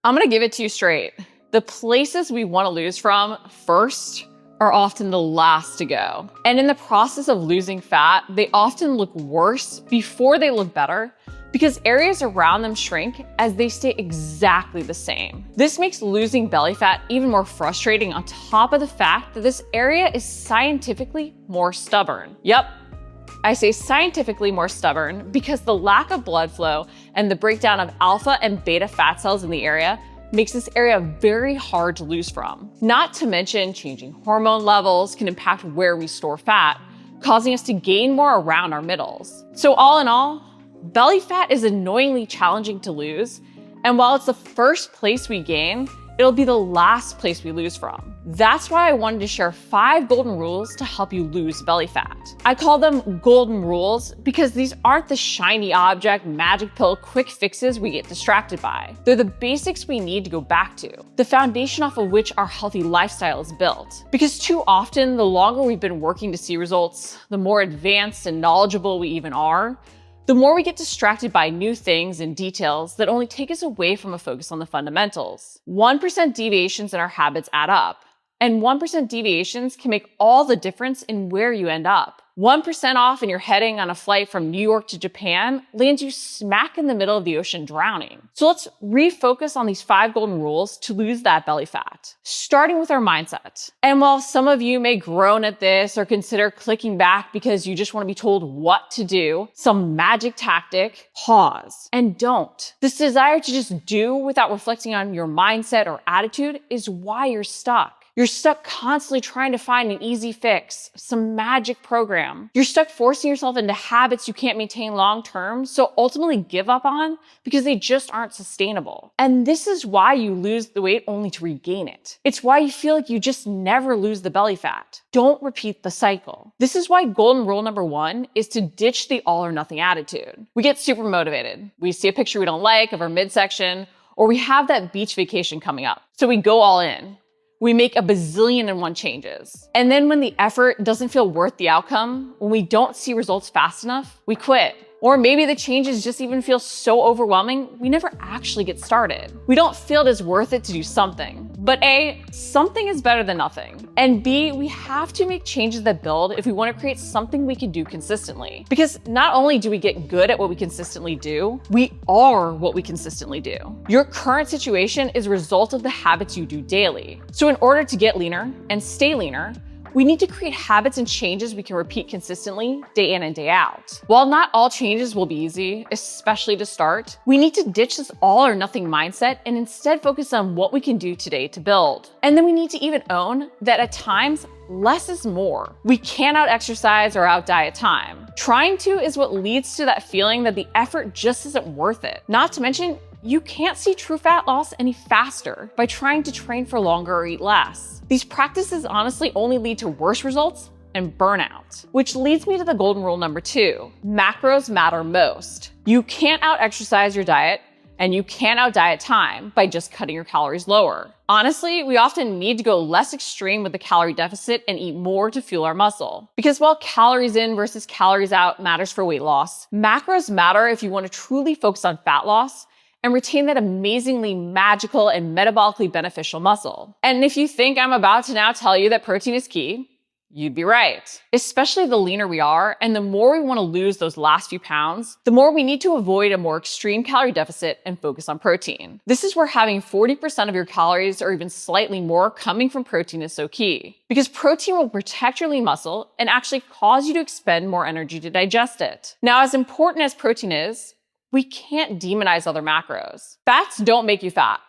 I'm gonna give it to you straight. The places we want to lose from first are often the last to go. And in the process of losing fat, they often look worse before they look better because areas around them shrink as they stay exactly the same. This makes losing belly fat even more frustrating on top of the fact that this area is scientifically more stubborn. Yep, I say scientifically more stubborn because the lack of blood flow and the breakdown of alpha and beta fat cells in the area makes this area very hard to lose from. Not to mention changing hormone levels can impact where we store fat, causing us to gain more around our middles. So all in all, belly fat is annoyingly challenging to lose, and while it's the first place we gain, it'll be the last place we lose from. That's why I wanted to share 5 golden rules to help you lose belly fat. I call them golden rules because these aren't the shiny object, magic pill, quick fixes we get distracted by. They're the basics we need to go back to, the foundation off of which our healthy lifestyle is built. Because too often, the longer we've been working to see results, the more advanced and knowledgeable we even are, the more we get distracted by new things and details that only take us away from a focus on the fundamentals. 1% deviations in our habits add up, and 1% deviations can make all the difference in where you end up. 1% off and you're heading on a flight from New York to Japan lands you smack in the middle of the ocean drowning. So let's refocus on these 5 golden rules to lose that belly fat, starting with our mindset. And while some of you may groan at this or consider clicking back because you just want to be told what to do, some magic tactic, pause and don't. This desire to just do without reflecting on your mindset or attitude is why you're stuck. You're stuck constantly trying to find an easy fix, some magic program. You're stuck forcing yourself into habits you can't maintain long term, so ultimately give up on because they just aren't sustainable. And this is why you lose the weight only to regain it. It's why you feel like you just never lose the belly fat. Don't repeat the cycle. This is why golden rule number 1 is to ditch the all or nothing attitude. We get super motivated. We see a picture we don't like of our midsection, or we have that beach vacation coming up. So we go all in. We make a bazillion and one changes. And then when the effort doesn't feel worth the outcome, when we don't see results fast enough, we quit. Or maybe the changes just even feel so overwhelming, we never actually get started. We don't feel it is worth it to do something. But A, something is better than nothing. And B, we have to make changes that build if we want to create something we can do consistently. Because not only do we get good at what we consistently do, we are what we consistently do. Your current situation is a result of the habits you do daily. So in order to get leaner and stay leaner, we need to create habits and changes we can repeat consistently day in and day out. While not all changes will be easy, especially to start, we need to ditch this all or nothing mindset and instead focus on what we can do today to build. And then we need to even own that at times, less is more. We can't out-exercise or out-diet time. Trying to is what leads to that feeling that the effort just isn't worth it. Not to mention, you can't see true fat loss any faster by trying to train for longer or eat less. These practices honestly only lead to worse results and burnout. Which leads me to the golden rule number 2. Macros matter most. You can't out-exercise your diet, and you can't out-diet time by just cutting your calories lower. Honestly, we often need to go less extreme with the calorie deficit and eat more to fuel our muscle. Because while calories in versus calories out matters for weight loss, macros matter if you want to truly focus on fat loss and retain that amazingly magical and metabolically beneficial muscle. And if you think I'm about to now tell you that protein is key, you'd be right. Especially the leaner we are and the more we want to lose those last few pounds, the more we need to avoid a more extreme calorie deficit and focus on protein. This is where having 40% of your calories or even slightly more coming from protein is so key. Because protein will protect your lean muscle and actually cause you to expend more energy to digest it. Now, as important as protein is, we can't demonize other macros. Fats don't make you fat,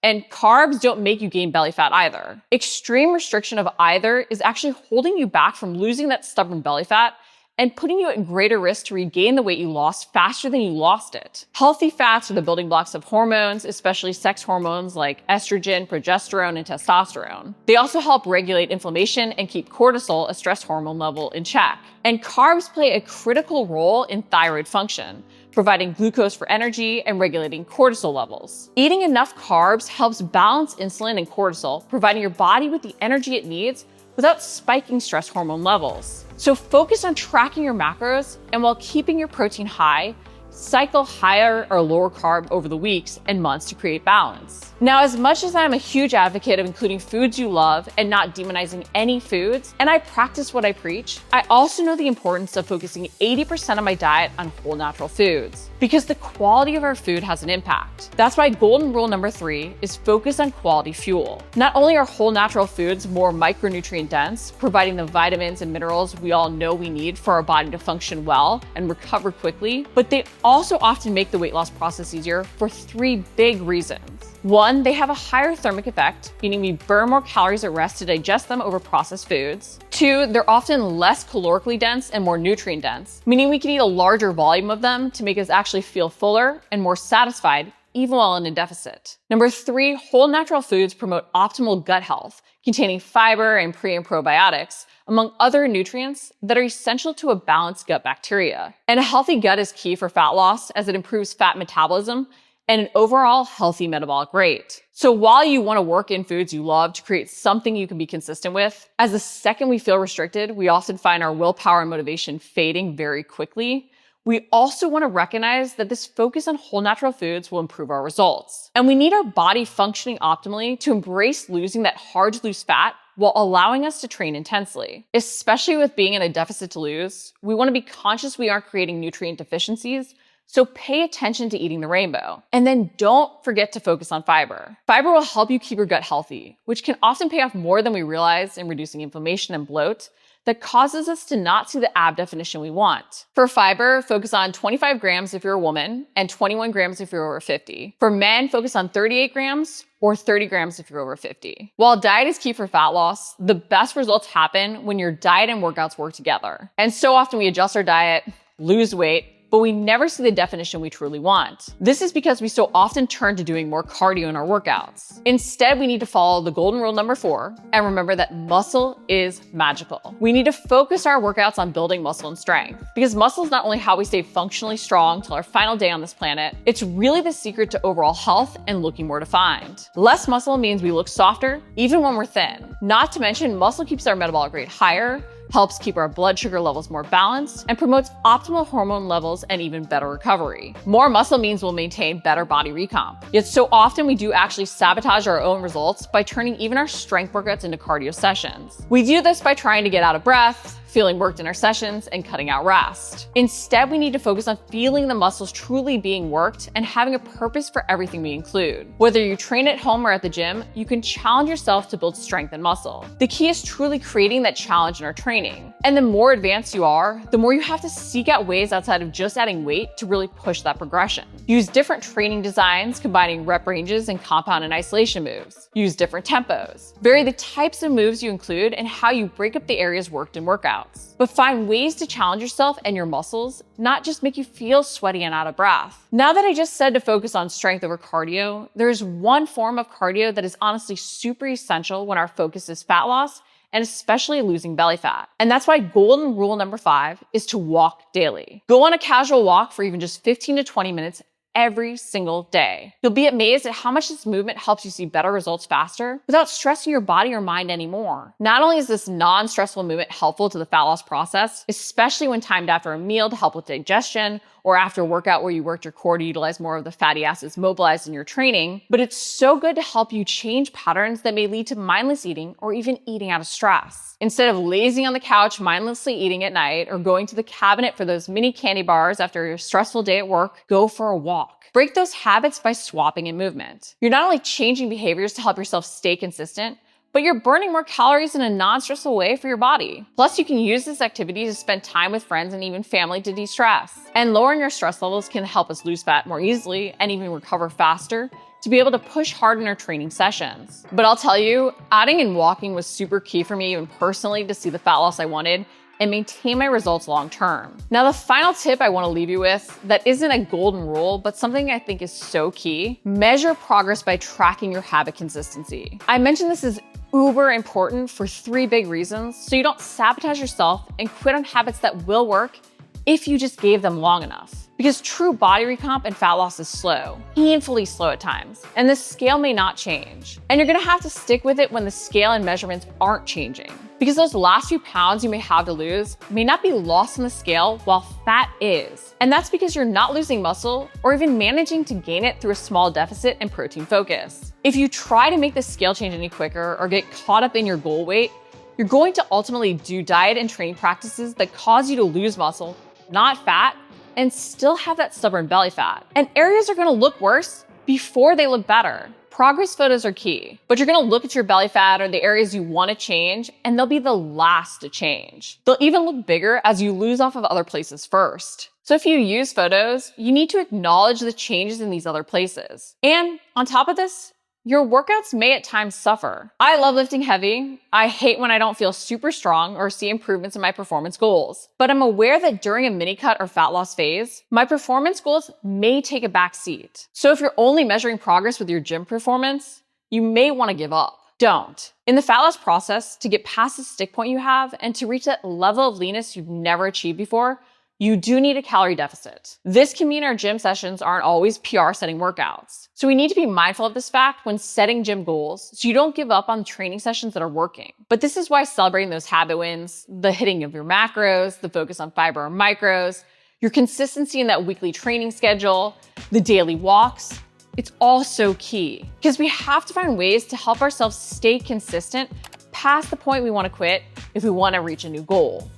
and carbs don't make you gain belly fat either. Extreme restriction of either is actually holding you back from losing that stubborn belly fat and putting you at greater risk to regain the weight you lost faster than you lost it. Healthy fats are the building blocks of hormones, especially sex hormones like estrogen, progesterone, and testosterone. They also help regulate inflammation and keep cortisol, a stress hormone level, in check. And carbs play a critical role in thyroid function, providing glucose for energy and regulating cortisol levels. Eating enough carbs helps balance insulin and cortisol, providing your body with the energy it needs without spiking stress hormone levels. So focus on tracking your macros, and while keeping your protein high, Cycle higher or lower carb over the weeks and months to create balance. Now, as much as I'm a huge advocate of including foods you love and not demonizing any foods, and I practice what I preach, I also know the importance of focusing 80% of my diet on whole natural foods, because the quality of our food has an impact. That's why golden rule number 3 is focus on quality fuel. Not only are whole natural foods more micronutrient dense, providing the vitamins and minerals we all know we need for our body to function well and recover quickly, but they also often make the weight loss process easier for 3 big reasons. 1, they have a higher thermic effect, meaning we burn more calories at rest to digest them over processed foods. 2, they're often less calorically dense and more nutrient dense, meaning we can eat a larger volume of them to make us actually feel fuller and more satisfied, even while in a deficit. Number 3, whole natural foods promote optimal gut health, containing fiber and pre and probiotics, among other nutrients that are essential to a balanced gut bacteria. And a healthy gut is key for fat loss as it improves fat metabolism and an overall healthy metabolic rate. So while you want to work in foods you love to create something you can be consistent with, as the second we feel restricted, we often find our willpower and motivation fading very quickly. We also want to recognize that this focus on whole natural foods will improve our results. And we need our body functioning optimally to embrace losing that hard to lose fat while allowing us to train intensely. Especially with being in a deficit to lose, we want to be conscious we aren't creating nutrient deficiencies, so pay attention to eating the rainbow. And then don't forget to focus on fiber. Fiber will help you keep your gut healthy, which can often pay off more than we realize in reducing inflammation and bloat that causes us to not see the ab definition we want. For fiber, focus on 25 grams if you're a woman and 21 grams if you're over 50. For men, focus on 38 grams or 30 grams if you're over 50. While diet is key for fat loss, the best results happen when your diet and workouts work together. And so often we adjust our diet, lose weight, but we never see the definition we truly want. This is because we so often turn to doing more cardio in our workouts. Instead, we need to follow the golden rule number 4 and remember that muscle is magical. We need to focus our workouts on building muscle and strength, because muscle is not only how we stay functionally strong till our final day on this planet, it's really the secret to overall health and looking more defined. Less muscle means we look softer, even when we're thin. Not to mention, muscle keeps our metabolic rate higher, helps keep our blood sugar levels more balanced, and promotes optimal hormone levels and even better recovery. More muscle means we'll maintain better body recomp. Yet so often we do actually sabotage our own results by turning even our strength workouts into cardio sessions. We do this by trying to get out of breath, feeling worked in our sessions, and cutting out rest. Instead, we need to focus on feeling the muscles truly being worked and having a purpose for everything we include. Whether you train at home or at the gym, you can challenge yourself to build strength and muscle. The key is truly creating that challenge in our training. And the more advanced you are, the more you have to seek out ways outside of just adding weight to really push that progression. Use different training designs, combining rep ranges and compound and isolation moves. Use different tempos. Vary the types of moves you include and how you break up the areas worked in workouts. But find ways to challenge yourself and your muscles, not just make you feel sweaty and out of breath. Now that I just said to focus on strength over cardio, there is one form of cardio that is honestly super essential when our focus is fat loss, and especially losing belly fat. And that's why golden rule number 5 is to walk daily. Go on a casual walk for even just 15 to 20 minutes every single day. You'll be amazed at how much this movement helps you see better results faster without stressing your body or mind anymore. Not only is this non-stressful movement helpful to the fat loss process, especially when timed after a meal to help with digestion or after a workout where you worked your core to utilize more of the fatty acids mobilized in your training, but it's so good to help you change patterns that may lead to mindless eating or even eating out of stress. Instead of lazing on the couch, mindlessly eating at night, or going to the cabinet for those mini candy bars after a stressful day at work, go for a walk. Break those habits by swapping in movement. You're not only changing behaviors to help yourself stay consistent, but you're burning more calories in a non-stressful way for your body. Plus, you can use this activity to spend time with friends and even family to de-stress. And lowering your stress levels can help us lose fat more easily and even recover faster to be able to push hard in our training sessions. But I'll tell you, adding in walking was super key for me even personally to see the fat loss I wanted and maintain my results long term. Now, the final tip I want to leave you with that isn't a golden rule, but something I think is so key: measure progress by tracking your habit consistency. I mentioned this is uber important for 3 big reasons, so you don't sabotage yourself and quit on habits that will work if you just gave them long enough. because true body recomp and fat loss is slow, painfully slow at times, and the scale may not change. And you're gonna have to stick with it when the scale and measurements aren't changing, because those last few pounds you may have to lose may not be lost on the scale while fat is. And that's because you're not losing muscle or even managing to gain it through a small deficit and protein focus. If you try to make the scale change any quicker or get caught up in your goal weight, you're going to ultimately do diet and training practices that cause you to lose muscle, not fat, and still have that stubborn belly fat. And areas are gonna look worse before they look better. Progress photos are key, but you're gonna look at your belly fat or the areas you wanna change, and they'll be the last to change. They'll even look bigger as you lose off of other places first. So if you use photos, you need to acknowledge the changes in these other places. And on top of this, your workouts may at times suffer. I love lifting heavy. I hate when I don't feel super strong or see improvements in my performance goals. But I'm aware that during a mini cut or fat loss phase, my performance goals may take a back seat. So if you're only measuring progress with your gym performance, you may want to give up. Don't. In the fat loss process, to get past the stick point you have and to reach that level of leanness you've never achieved before, you do need a calorie deficit. This can mean our gym sessions aren't always PR setting workouts. So we need to be mindful of this fact when setting gym goals so you don't give up on training sessions that are working. But this is why celebrating those habit wins, the hitting of your macros, the focus on fiber or macros, your consistency in that weekly training schedule, the daily walks, it's all so key. Because we have to find ways to help ourselves stay consistent past the point we want to quit if we want to reach a new goal.